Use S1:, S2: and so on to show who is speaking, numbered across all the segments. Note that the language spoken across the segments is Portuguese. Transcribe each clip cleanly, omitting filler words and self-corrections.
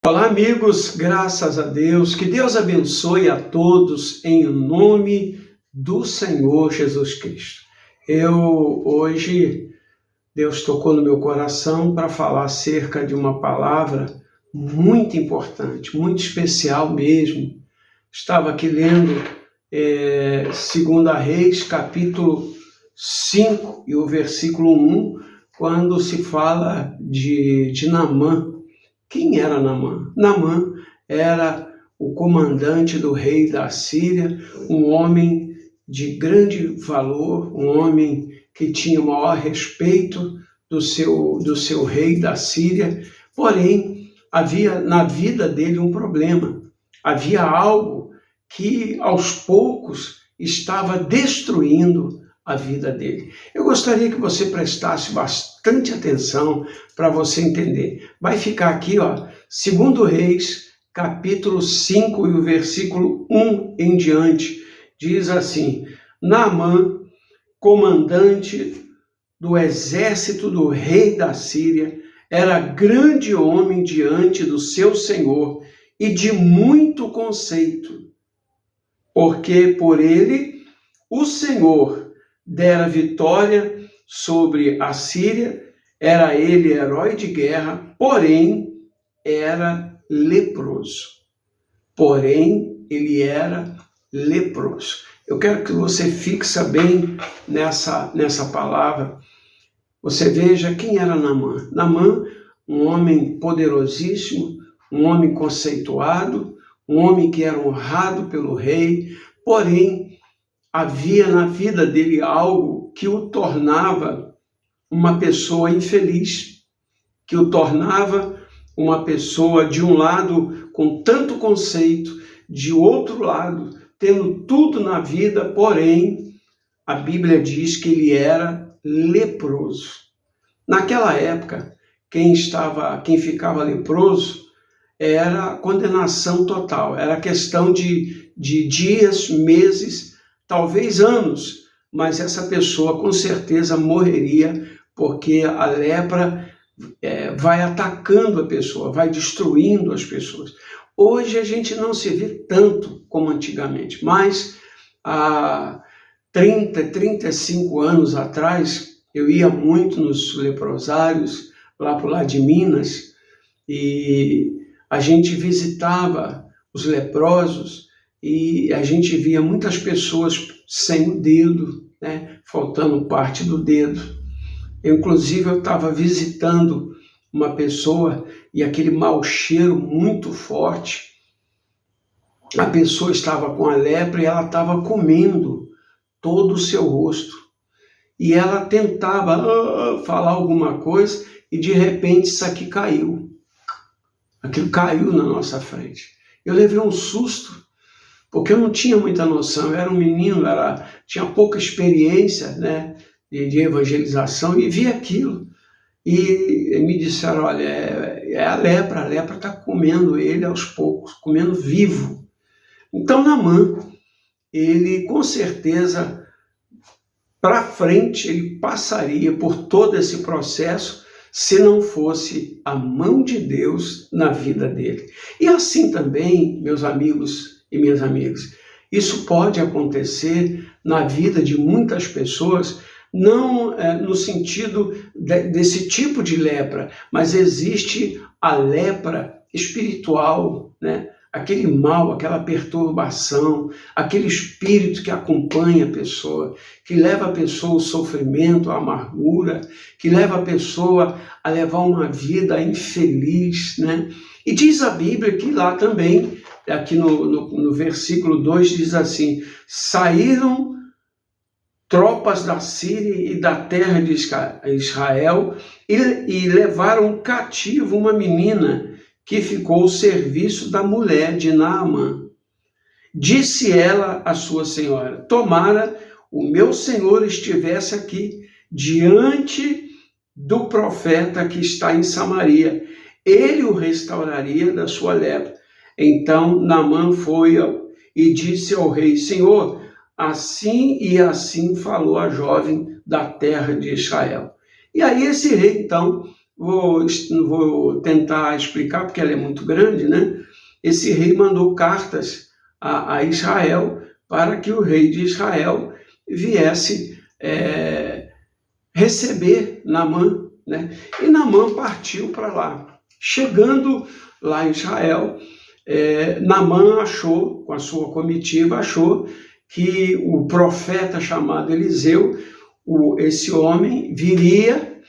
S1: Olá, amigos, graças a Deus, que Deus abençoe a todos em nome do Senhor Jesus Cristo. Hoje, Deus tocou no meu coração para falar acerca de uma palavra muito importante, muito especial mesmo. Estava aqui lendo 2 Reis, capítulo 5 e o versículo 1, quando se fala de Naamã. Quem era Naamã? Naamã era o comandante do rei da Síria, um homem de grande valor, um homem que tinha o maior respeito do seu rei da Síria, porém havia na vida dele um problema. Havia algo que aos poucos estava destruindo a vida dele. Eu gostaria que você prestasse bastante atenção para você entender. Vai ficar aqui, 2 Reis, capítulo 5 e o versículo 1 em diante. Diz assim: Naamã, comandante do exército do rei da Síria, era grande homem diante do seu senhor e de muito conceito, porque por ele o Senhor dera vitória sobre a Síria, era ele herói de guerra, porém era leproso. Porém, ele era leproso. Eu quero que você fixe bem nessa palavra. Você veja quem era Naamã. Naamã, um homem poderosíssimo, um homem conceituado, um homem que era honrado pelo rei, porém havia na vida dele algo que o tornava uma pessoa infeliz, que o tornava uma pessoa, de um lado, com tanto conceito, de outro lado, tendo tudo na vida, porém, a Bíblia diz que ele era leproso. Naquela época, quem ficava leproso era condenação total, era questão de dias, meses, talvez anos, mas essa pessoa com certeza morreria, porque a lepra vai atacando a pessoa, vai destruindo as pessoas. Hoje a gente não se vê tanto como antigamente, mas há 35 anos atrás, eu ia muito nos leprosários, lá para o lado de Minas, e a gente visitava os leprosos, e a gente via muitas pessoas sem o dedo, faltando parte do dedo. Inclusive, eu estava visitando uma pessoa e aquele mau cheiro muito forte. A pessoa estava com a lepra e ela estava comendo todo o seu rosto. E ela tentava falar alguma coisa e, de repente, isso aqui caiu. Aquilo caiu na nossa frente. Eu levei um susto, porque eu não tinha muita noção, eu era um menino, tinha pouca experiência de evangelização, e vi aquilo. E me disseram, olha, é a lepra está comendo ele aos poucos, comendo vivo. Então, Naamã, ele com certeza, para frente, ele passaria por todo esse processo, se não fosse a mão de Deus na vida dele. E assim também, meus amigos e minhas amigas, isso pode acontecer na vida de muitas pessoas, não no sentido desse tipo de lepra, mas existe a lepra espiritual, aquele mal, aquela perturbação, aquele espírito que acompanha a pessoa, que leva a pessoa ao sofrimento, à amargura, que leva a pessoa a levar uma vida infeliz, E diz a Bíblia que lá também, aqui no versículo 2, diz assim: saíram tropas da Síria e da terra de Israel e levaram cativo uma menina que ficou ao serviço da mulher de Naamã. Disse ela à sua senhora: tomara o meu senhor estivesse aqui diante do profeta que está em Samaria, ele o restauraria da sua lepra. Então Naamã foi e disse ao rei: Senhor, assim e assim falou a jovem da terra de Israel. E aí esse rei, então, vou tentar explicar, porque ela é muito grande, né? Esse rei mandou cartas a Israel para que o rei de Israel viesse receber Naamã, né? E Naamã partiu para lá. Chegando lá em Israel, Naamã achou, com a sua comitiva, achou que o profeta chamado Eliseu, esse homem, viria,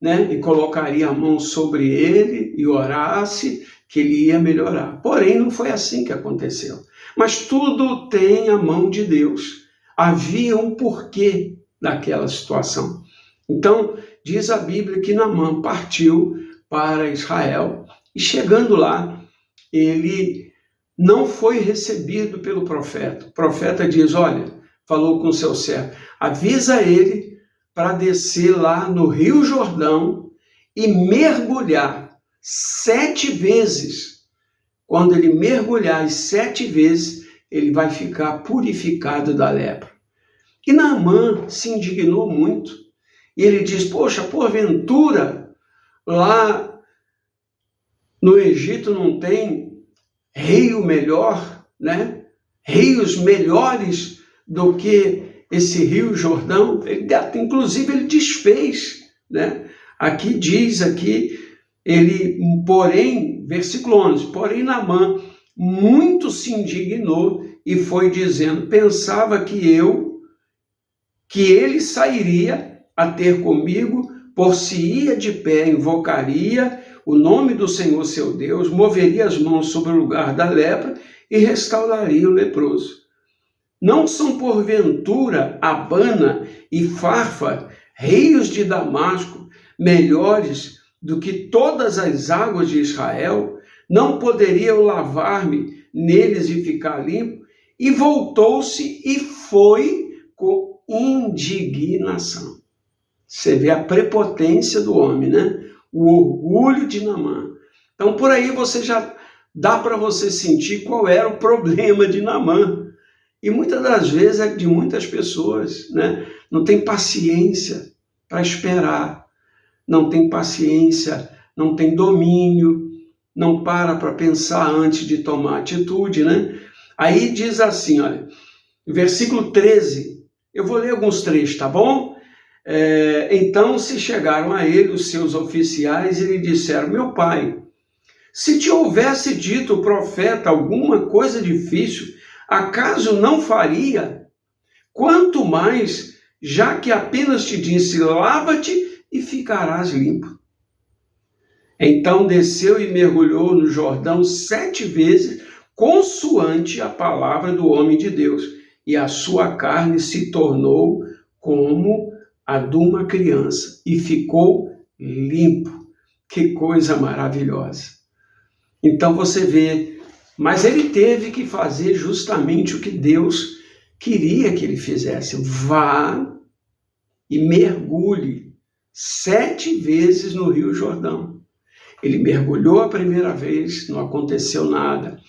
S1: né, e colocaria a mão sobre ele e orasse, que ele ia melhorar. Porém, não foi assim que aconteceu. Mas tudo tem a mão de Deus. Havia um porquê daquela situação. Então, diz a Bíblia que Naamã partiu para Israel e, chegando lá, ele não foi recebido pelo profeta. O profeta diz, olha, falou com o seu servo, avisa ele para descer lá no Rio Jordão e mergulhar 7 vezes. Quando ele mergulhar as 7 vezes, ele vai ficar purificado da lepra. E Naamã se indignou muito. E ele diz, poxa, porventura, lá no Egito não tem rio melhor, né? Rios melhores do que esse Rio Jordão? Inclusive ele desfez, né? Aqui diz, ele, porém, versículo 11, porém Naamã muito se indignou e foi dizendo, pensava que ele sairia a ter comigo, por-se-ia de pé, invocaria o nome do Senhor seu Deus, moveria as mãos sobre o lugar da lepra e restauraria o leproso. Não são porventura Abana e Farfa, rios de Damasco, melhores do que todas as águas de Israel? Não poderia eu lavar-me neles e ficar limpo? E voltou-se e foi com indignação. Você vê a prepotência do homem, né? O orgulho de Naamã. Então, por aí você já dá para você sentir qual era o problema de Naamã. E muitas das vezes é de muitas pessoas, né? Não tem paciência para esperar, não tem paciência, não tem domínio, não para pensar antes de tomar atitude, né? Aí diz assim, olha, versículo 13, eu vou ler alguns trechos, tá bom? Então se chegaram a ele os seus oficiais e lhe disseram, meu pai, se te houvesse dito o profeta alguma coisa difícil, acaso não faria? Quanto mais, já que apenas te disse, lava-te e ficarás limpo. Então desceu e mergulhou no Jordão 7 vezes, consoante a palavra do homem de Deus, e a sua carne se tornou como a de uma criança, e ficou limpo. Que coisa maravilhosa! Então você vê, mas ele teve que fazer justamente o que Deus queria que ele fizesse. Vá e mergulhe 7 vezes no Rio Jordão. Ele mergulhou a primeira vez, não aconteceu nada.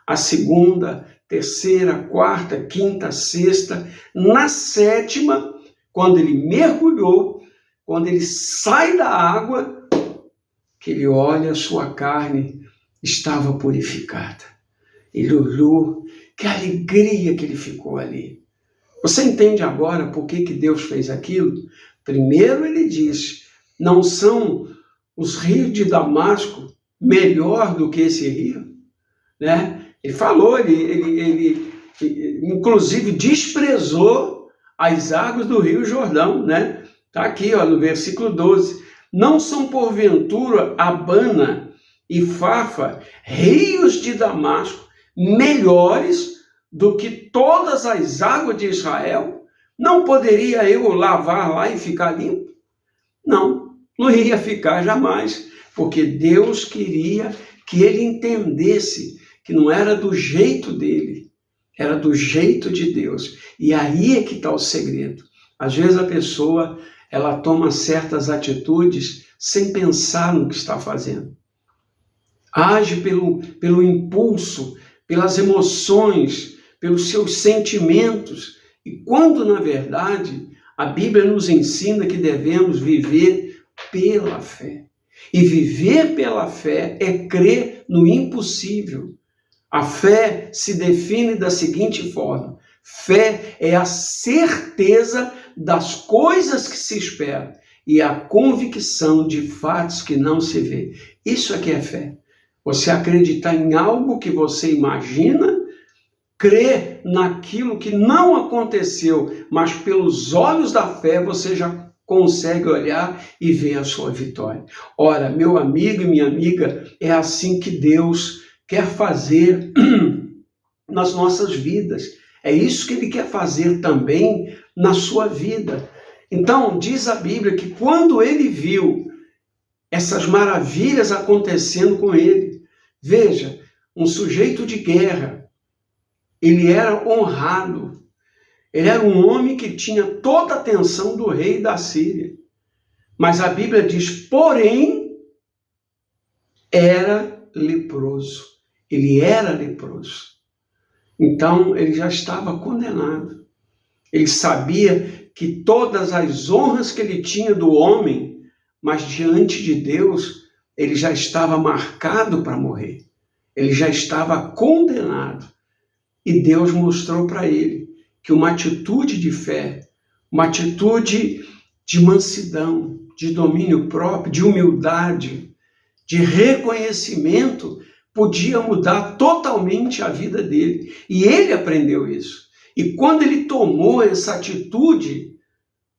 S1: A segunda, terceira, quarta, quinta, sexta. Na 7ª, quando ele mergulhou, quando ele sai da água, que ele olha, a sua carne estava purificada. Ele olhou, que alegria que ele ficou ali. Você entende agora por que Deus fez aquilo? Primeiro ele diz, não são os rios de Damasco melhor do que esse rio? Né? Ele falou, ele inclusive desprezou as águas do Rio Jordão, né? Está aqui, ó, no versículo 12. Não são porventura Abana e Farfa, rios de Damasco, melhores do que todas as águas de Israel? Não poderia eu lavar lá e ficar limpo? Não iria ficar jamais, porque Deus queria que ele entendesse que não era do jeito dele, era do jeito de Deus. E aí é que está o segredo. Às vezes a pessoa, ela toma certas atitudes sem pensar no que está fazendo. Age pelo impulso, pelas emoções, pelos seus sentimentos. E quando, na verdade, A Bíblia nos ensina que devemos viver pela fé. E viver pela fé é crer no impossível. A fé se define da seguinte forma: fé é a certeza das coisas que se esperam e a convicção de fatos que não se vê. Isso é que é fé. Você acreditar em algo que você imagina, crer naquilo que não aconteceu, mas pelos olhos da fé você já consegue olhar e ver a sua vitória. Ora, meu amigo e minha amiga, é assim que Deus quer fazer nas nossas vidas. É isso que Ele quer fazer também na sua vida. Então, diz a Bíblia que quando ele viu essas maravilhas acontecendo com ele, veja, um sujeito de guerra, ele era honrado, ele era um homem que tinha toda a atenção do rei da Síria. Mas a Bíblia diz, porém, era leproso. Ele era leproso. Então, ele já estava condenado. Ele sabia que todas as honras que ele tinha do homem, mas diante de Deus, ele já estava marcado para morrer. Ele já estava condenado. E Deus mostrou para ele que uma atitude de fé, uma atitude de mansidão, de domínio próprio, de humildade, de reconhecimento, podia mudar totalmente a vida dele. E ele aprendeu isso. E quando ele tomou essa atitude,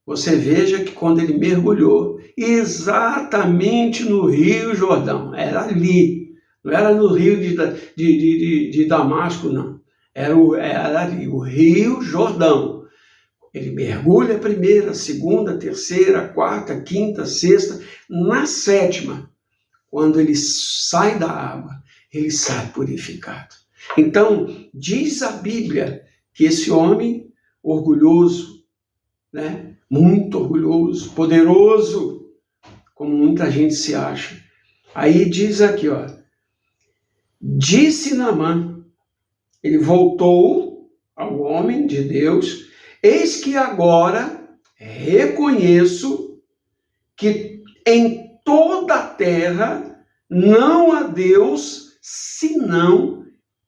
S1: você veja que quando ele mergulhou, exatamente no Rio Jordão, era ali, não era no Rio de Damasco, não. Era ali, o Rio Jordão. Ele mergulha a primeira, segunda, terceira, quarta, quinta, sexta, na sétima, quando ele sai da água, ele sai purificado. Então, diz a Bíblia que esse homem orgulhoso, né, muito orgulhoso, poderoso, como muita gente se acha. Aí diz aqui, ó, disse Naamã, ele voltou ao homem de Deus, eis que agora reconheço que em toda a terra não há Deus senão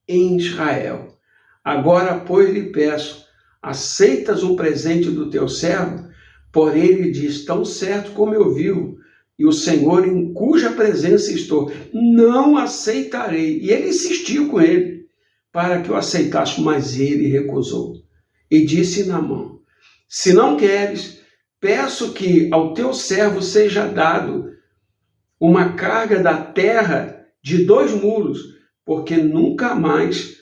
S1: em Israel. Agora, pois, lhe peço, aceitas um presente do teu servo? Porém, ele diz, tão certo como eu vivo, e o Senhor em cuja presença estou, não aceitarei. E ele insistiu com ele, para que o aceitasse, mas ele recusou. E disse Naamã, se não queres, peço que ao teu servo seja dado uma carga da terra de 2 mulos, porque nunca mais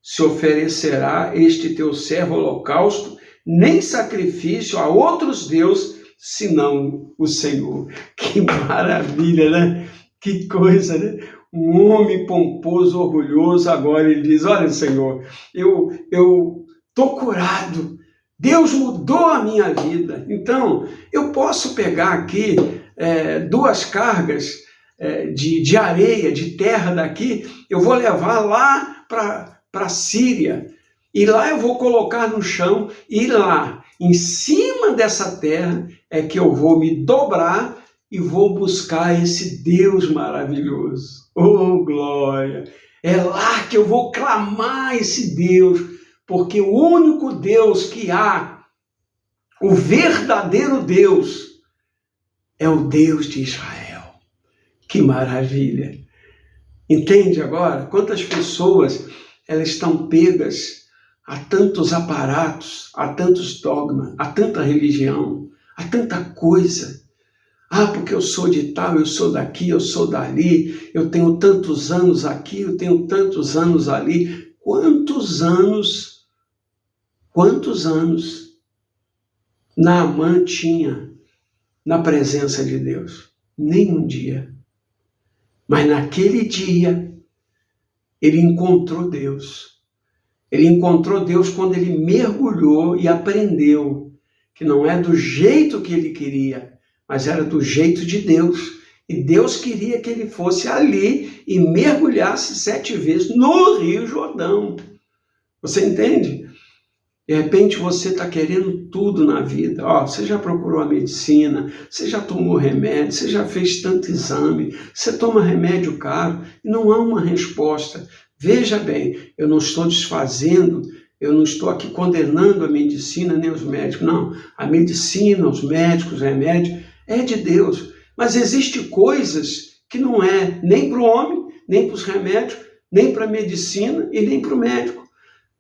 S1: se oferecerá este teu servo holocausto, nem sacrifício a outros deuses, senão o Senhor. Que maravilha, né? Que coisa, né? Um homem pomposo, orgulhoso, agora ele diz, olha, Senhor, eu estou curado, Deus mudou a minha vida, então eu posso pegar aqui 2 cargas de areia, de terra daqui, eu vou levar lá para a Síria, e lá eu vou colocar no chão, e lá, em cima dessa terra, é que eu vou me dobrar e vou buscar esse Deus maravilhoso. Oh, glória! É lá que eu vou clamar esse Deus, porque o único Deus que há, o verdadeiro Deus, é o Deus de Israel. Que maravilha! Entende agora? Quantas pessoas elas estão pegas a tantos aparatos, a tantos dogmas, a tanta religião, a tanta coisa. Ah, porque eu sou de tal, eu sou daqui, eu sou dali, eu tenho tantos anos aqui, eu tenho tantos anos ali. Quantos anos Naamã tinha na presença de Deus? Nenhum dia. Mas naquele dia, ele encontrou Deus. Ele encontrou Deus quando ele mergulhou e aprendeu que não é do jeito que ele queria, mas era do jeito de Deus. E Deus queria que ele fosse ali e mergulhasse 7 vezes no Rio Jordão. Você entende? De repente você está querendo tudo na vida. Você já procurou a medicina, você já tomou remédio, você já fez tanto exame, você toma remédio caro e não há uma resposta. Veja bem, eu não estou desfazendo, eu não estou aqui condenando a medicina nem os médicos. Não, a medicina, os médicos, os remédios é de Deus. Mas existem coisas que não é nem para o homem, nem para os remédios, nem para a medicina e nem para o médico.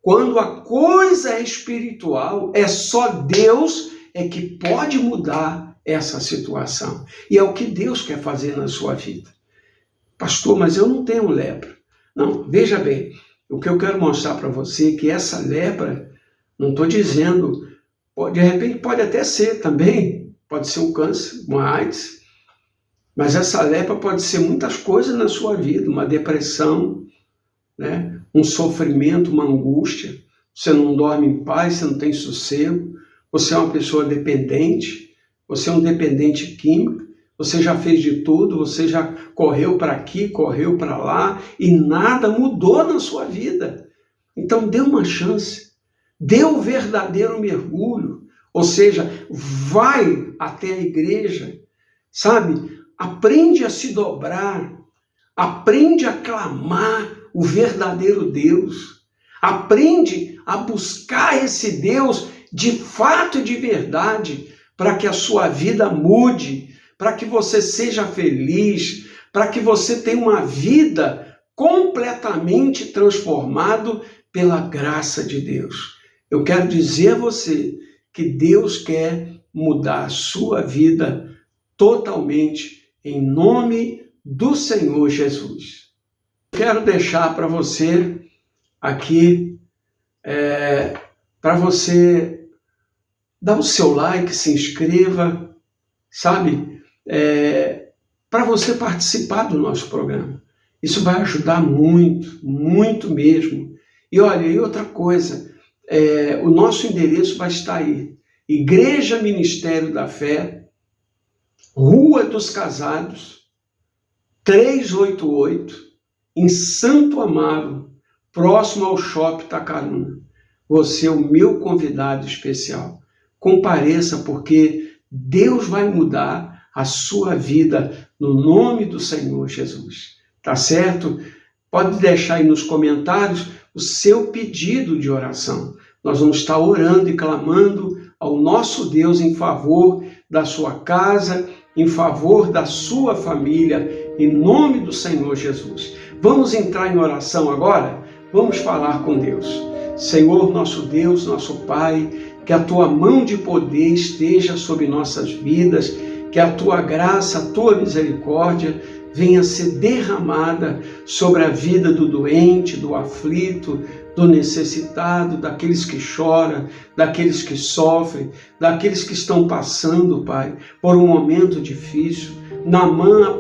S1: Quando a coisa é espiritual, é só Deus que pode mudar essa situação. E é o que Deus quer fazer na sua vida. Pastor, mas eu não tenho lepra. Não, veja bem, o que eu quero mostrar para você é que essa lepra, não estou dizendo, de repente pode até ser também, pode ser um câncer, uma AIDS, mas essa lepra pode ser muitas coisas na sua vida, uma depressão, né? Um sofrimento, uma angústia, você não dorme em paz, você não tem sossego, você é uma pessoa dependente, você é um dependente químico, você já fez de tudo, você já correu para aqui, correu para lá e nada mudou na sua vida. Então dê uma chance, dê o verdadeiro mergulho, ou seja, vai até a igreja, sabe? Aprende a se dobrar, aprende a clamar o verdadeiro Deus. Aprende a buscar esse Deus de fato e de verdade, para que a sua vida mude, para que você seja feliz, para que você tenha uma vida completamente transformada pela graça de Deus. Eu quero dizer a você que Deus quer mudar a sua vida totalmente em nome do Senhor Jesus. Quero deixar para você aqui, para você dar o seu like, se inscreva, sabe? Para você participar do nosso programa. Isso vai ajudar muito, muito mesmo. E olha, e outra coisa, o nosso endereço vai estar aí. Igreja Ministério da Fé, Rua dos Casados, 388, em Santo Amaro, próximo ao Shopping Itacaruna. Você é o meu convidado especial. Compareça, porque Deus vai mudar a sua vida no nome do Senhor Jesus. Tá certo? Pode deixar aí nos comentários o seu pedido de oração. Nós vamos estar orando e clamando ao nosso Deus em favor da sua casa, em favor da sua família, em nome do Senhor Jesus. Vamos entrar em oração agora? Vamos falar com Deus. Senhor, nosso Deus, nosso Pai, que a Tua mão de poder esteja sobre nossas vidas, que a Tua graça, a Tua misericórdia venha ser derramada sobre a vida do doente, do aflito, do necessitado, daqueles que choram, daqueles que sofrem, daqueles que estão passando, Pai, por um momento difícil. Naamã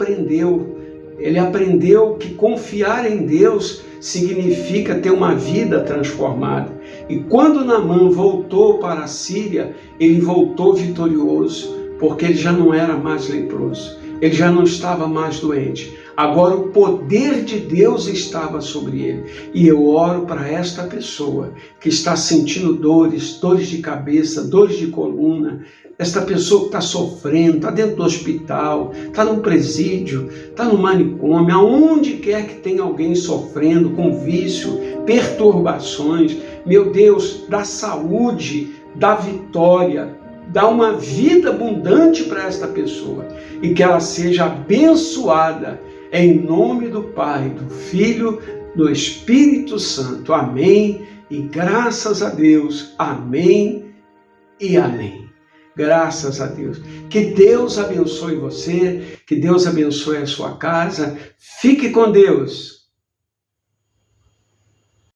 S1: ele aprendeu que confiar em Deus significa ter uma vida transformada. E quando Naamã voltou para a Síria, ele voltou vitorioso, porque ele já não era mais leproso, ele já não estava mais doente. Agora o poder de Deus estava sobre ele. E eu oro para esta pessoa que está sentindo dores de cabeça, dores de coluna, esta pessoa que está sofrendo, está dentro do hospital, está num presídio, está no manicômio, aonde quer que tenha alguém sofrendo com vício, perturbações. Meu Deus, dá saúde, dá vitória, dá uma vida abundante para esta pessoa e que ela seja abençoada em nome do Pai, do Filho, do Espírito Santo. Amém e graças a Deus. Amém e amém. Graças a Deus. Que Deus abençoe você, que Deus abençoe a sua casa. Fique com Deus.